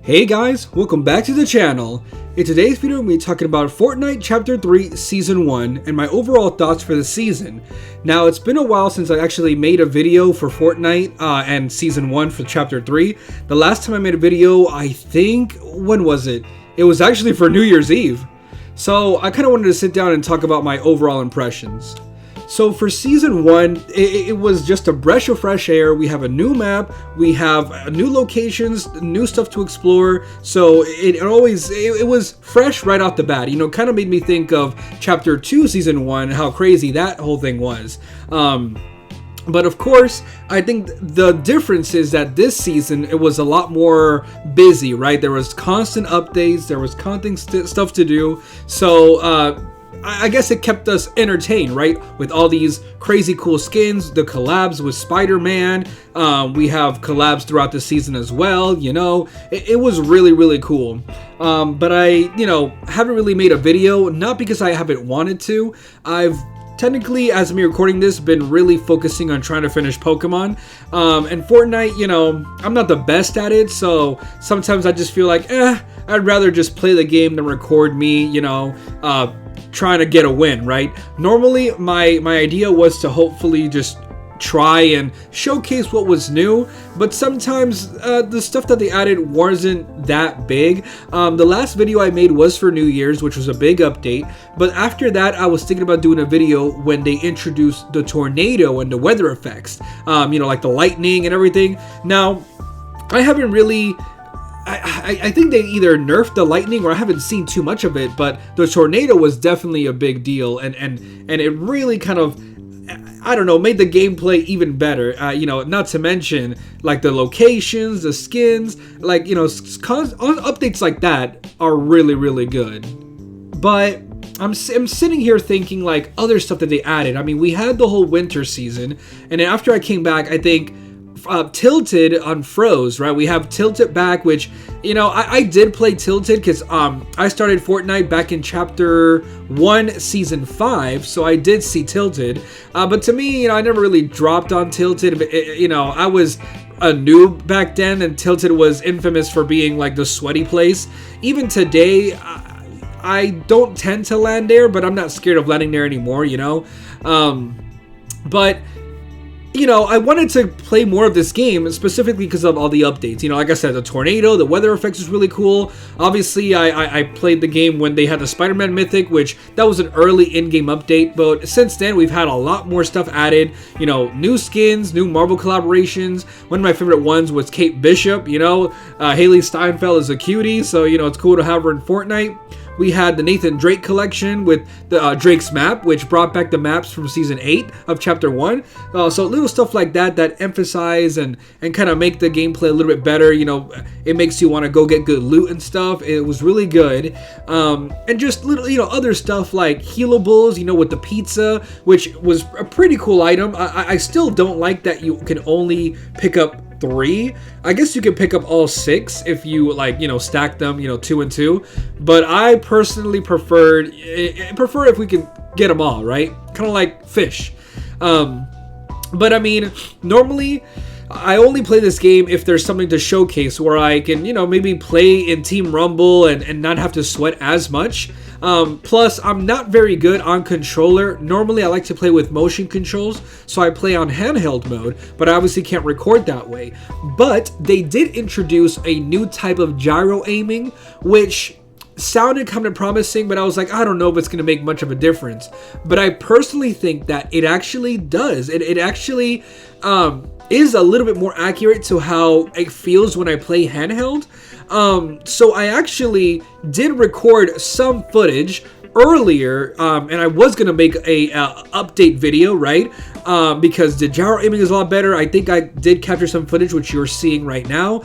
Hey guys, welcome back to the channel. In today's video, I'm going to be talking about Fortnite Chapter 3 Season 1 and my overall thoughts for the season. Now, it's been a while since I actually made a video for Fortnite and Season 1 for Chapter 3. The last time I made a video, I think, when was it? It was actually for New Year's Eve. So I kind of wanted to sit down and talk about my overall impressions. So for Season 1, it was just a breath of fresh air. We have a new map, we have new locations, new stuff to explore. So it was fresh right off the bat. You know, kind of made me think of Chapter 2 Season 1, how crazy that whole thing was. But of course, I think the difference is that this season, it was a lot more busy, right? There was constant updates, there was constant stuff to do. So, I guess it kept us entertained, right? With all these crazy cool skins, the collabs with Spider-Man. We have collabs throughout the season as well, you know. It was really, really cool. But I, haven't really made a video, not because I haven't wanted to. I've technically, as me recording this, been really focusing on trying to finish Pokemon. And Fortnite, I'm not the best at it, so sometimes I just feel like, I'd rather just play the game than record me, trying to get a win, right? Normally, my idea was to hopefully just try and showcase what was new, but sometimes the stuff that they added wasn't that big. The last video I made was for New Year's, which was a big update, but after that I was thinking about doing a video when they introduced the tornado and the weather effects, like the lightning and everything. Now, I haven't really I think they either nerfed the lightning or I haven't seen too much of it, but the tornado was definitely a big deal, and it really kind of, I don't know, made the gameplay even better. Not to mention like the locations, the skins, like, updates like that are really, really good. But I'm sitting here thinking like other stuff that they added. I mean, we had the whole winter season, and then after I came back, I think Tilted unfroze, right? We have Tilted back, which, I did play Tilted because I started Fortnite back in Chapter 1, Season 5, so I did see Tilted. But to me, I never really dropped on Tilted. I was a noob back then, and Tilted was infamous for being like the sweaty place. Even today, I don't tend to land there, but I'm not scared of landing there anymore, but I wanted to play more of this game, specifically because of all the updates. Like I said, the tornado, the weather effects was really cool. Obviously, I played the game when they had the Spider-Man Mythic, which that was an early in-game update. But since then, we've had a lot more stuff added. New skins, new Marvel collaborations. One of my favorite ones was Kate Bishop. Haley Steinfeld is a cutie, so, it's cool to have her in Fortnite. We had the Nathan Drake collection with the Drake's map, which brought back the maps from Season 8 of Chapter 1. So little stuff like that emphasize and kind of make the gameplay a little bit better. It makes you want to go get good loot and stuff. It was really good. And just little, other stuff like healables, with the pizza, which was a pretty cool item. I still don't like that you can only pick up 3. I guess you could pick up all 6 if you stack them, 2 and 2. But I personally prefer if we can get them all, right? Kind of like fish. But I mean, normally I only play this game if there's something to showcase where I can, maybe play in Team Rumble and not have to sweat as much. Plus, I'm not very good on controller. Normally, I like to play with motion controls, so I play on handheld mode, but I obviously can't record that way. But they did introduce a new type of gyro aiming, which sounded kind of promising, but I was like, I don't know if it's going to make much of a difference. But I personally think that it actually does. It actually is a little bit more accurate to how it feels when I play handheld. So I actually did record some footage earlier, and I was gonna make a update video, right? Because the gyro aiming is a lot better. I think I did capture some footage, which you're seeing right now.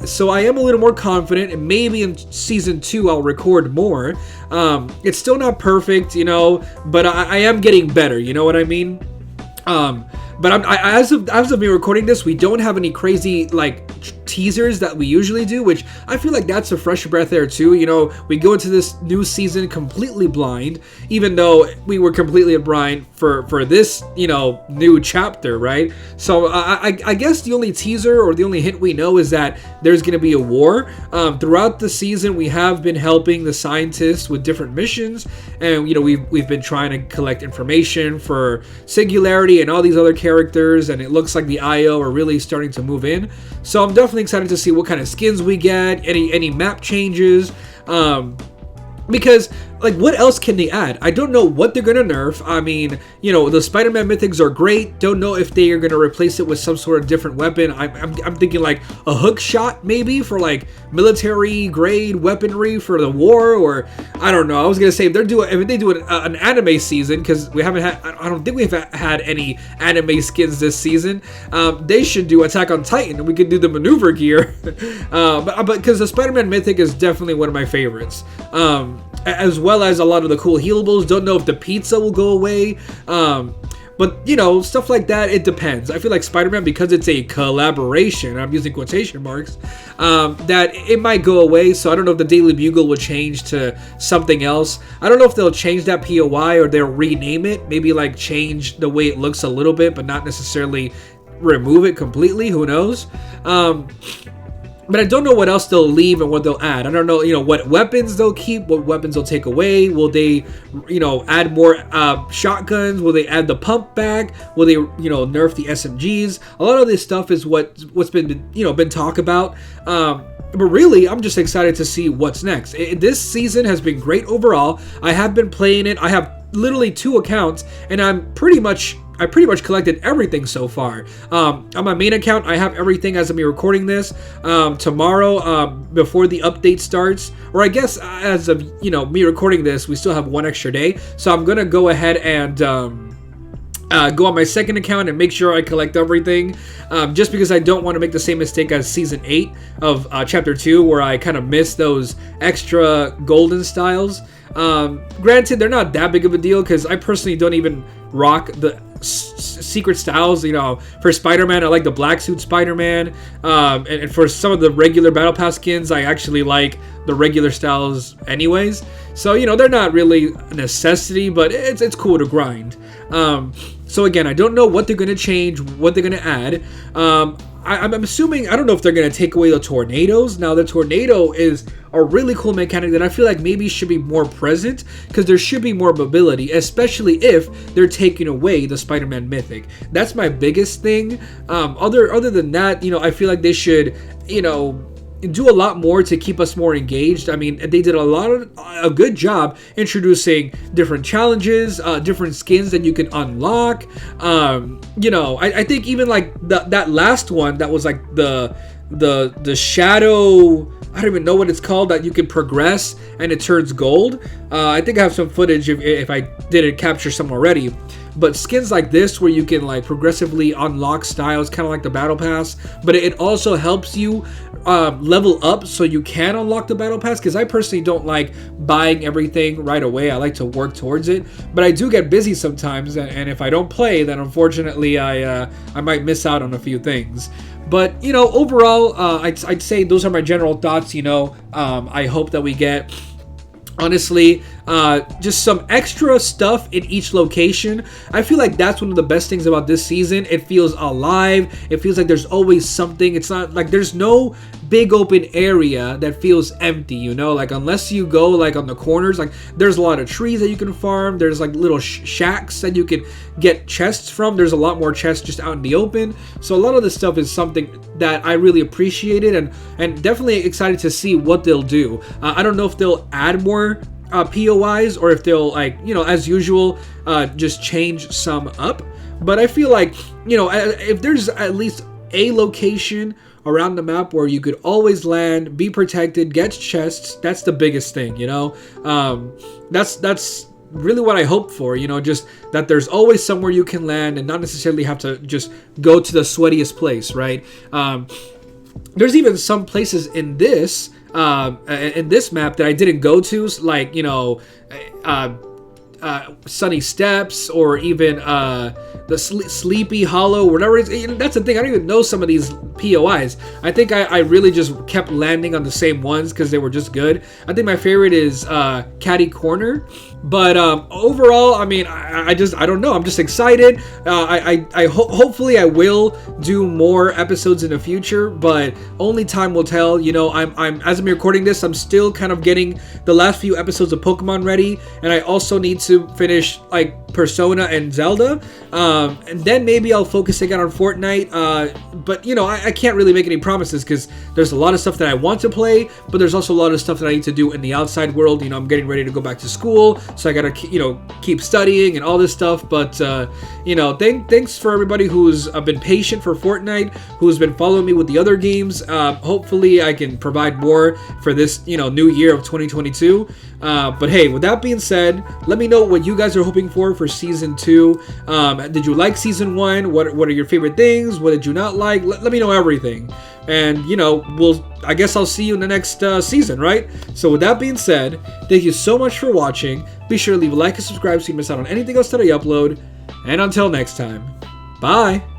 So I am a little more confident, and maybe in Season 2 I'll record more. It's still not perfect, but I am getting better. You know what I mean? But as of me recording this, we don't have any crazy teasers that we usually do, which I feel like that's a fresh breath there too. You know, we go into this new season completely blind, even though we were completely blind for this, you know, new chapter, right? So I guess the only teaser or the only hint we know is that there's going to be a war. Throughout the season, we have been helping the scientists with different missions, and you know, we've been trying to collect information for Singularity and all these other characters, and it looks like the IO are really starting to move in. So I'm definitely excited to see what kind of skins we get, any map changes, because like, what else can they add? I don't know what they're gonna nerf. I mean, you know, the Spider-Man mythics are great. Don't know if they are gonna replace it with some sort of different weapon. I'm thinking like a hook shot maybe for like military grade weaponry for the war, or I don't know. I was gonna say if they do an anime season, because we haven't had. I don't think we've had any anime skins this season. They should do Attack on Titan, and we could do the maneuver gear. but because the Spider-Man mythic is definitely one of my favorites. As well as a lot of the cool healables. Don't know if the pizza will go away. But, you know, stuff like that, it depends. I feel like Spider-Man, because it's a collaboration, I'm using quotation marks, that it might go away. So I don't know if the Daily Bugle will change to something else. I don't know if they'll change that POI or they'll rename it. Maybe, like, change the way it looks a little bit, but not necessarily remove it completely. Who knows? But I don't know what else they'll leave and what they'll add. I don't know, you know, what weapons they'll keep, what weapons they'll take away. Will they, you know, add more shotguns? Will they add the pump back? Will they, you know, nerf the SMGs? A lot of this stuff is what's been, you know, been talked about. But really, I'm just excited to see what's next. This season has been great overall. I have been playing it. I have literally 2 accounts, and I pretty much collected everything so far. On my main account, I have everything as of me recording this. Tomorrow, before the update starts, or I guess as of, you know, me recording this, we still have 1 extra day. So I'm gonna go ahead and go on my second account and make sure I collect everything, just because I don't want to make the same mistake as season 8 of chapter 2, where I kind of missed those extra golden styles. Granted, they're not that big of a deal because I personally don't even rock the secret styles. You know, for Spider-Man, I like the black suit Spider-Man, and for some of the regular Battle Pass skins, I actually like the regular styles anyways. So, you know, they're not really a necessity, but it's cool to grind. So again, I don't know what they're going to change, what they're going to add. I'm assuming, I don't know if they're going to take away the tornadoes. Now, the tornado is a really cool mechanic that I feel like maybe should be more present, because there should be more mobility, especially if they're taking away the Spider-Man mythic. That's my biggest thing. Other than that, you know, I feel like they should, you know, do a lot more to keep us more engaged. I mean, they did a good job introducing different challenges, different skins that you can unlock. You know, I think even like that last one that was like the shadow, I don't even know what it's called, that you can progress and it turns gold. I think I have some footage if I didn't capture some already. But skins like this, where you can like progressively unlock styles, kind of like the Battle Pass, but it also helps you level up so you can unlock the Battle Pass, because I personally don't like buying everything right away. I like to work towards it, but I do get busy sometimes, and if I don't play, then unfortunately I might miss out on a few things. But, you know, overall, I'd say those are my general thoughts. You know, I hope that we get, honestly, just some extra stuff in each location. I feel like that's one of the best things about this season. It feels alive. It feels like there's always something. It's not like there's no big open area that feels empty, you know, like unless you go like on the corners, like there's a lot of trees that you can farm. There's like little shacks that you can get chests from. There's a lot more chests just out in the open. So a lot of this stuff is something that I really appreciated, and definitely excited to see what they'll do. I don't know if they'll add more POIs, or if they'll, like, you know, as usual, just change some up. But I feel like, you know, if there's at least a location around the map where you could always land, be protected, get chests, that's the biggest thing, you know. That's really what I hope for, you know, just that there's always somewhere you can land and not necessarily have to just go to the sweatiest place, right? There's even some places in this map that I didn't go to, like, you know, Sunny Steps, or even the Sleepy Hollow, whatever it is. That's the thing, I don't even know some of these POIs. I think I really just kept landing on the same ones because they were just good. I think my favorite is Catty Corner. But overall, I mean, I don't know. I'm just excited. Hopefully I will do more episodes in the future, but only time will tell. You know, I'm as I'm recording this, I'm still kind of getting the last few episodes of Pokemon ready, and I also need to finish like Persona and Zelda, and then maybe I'll focus again on Fortnite. But you know, I can't really make any promises because there's a lot of stuff that I want to play, but there's also a lot of stuff that I need to do in the outside world. You know, I'm getting ready to go back to school, so I gotta keep studying and all this stuff. But you know, thanks for everybody who's been patient for Fortnite, who's been following me with the other games. Hopefully I can provide more for this new year of 2022. But hey, with that being said, let me know what you guys are hoping for season 2. Did you like season 1? What are your favorite things? What did you not like? Let me know everything. And I guess I'll see you in the next season, right? So with that being said, thank you so much for watching. Be sure to leave a like and subscribe so you miss out on anything else that I upload. And until next time, bye!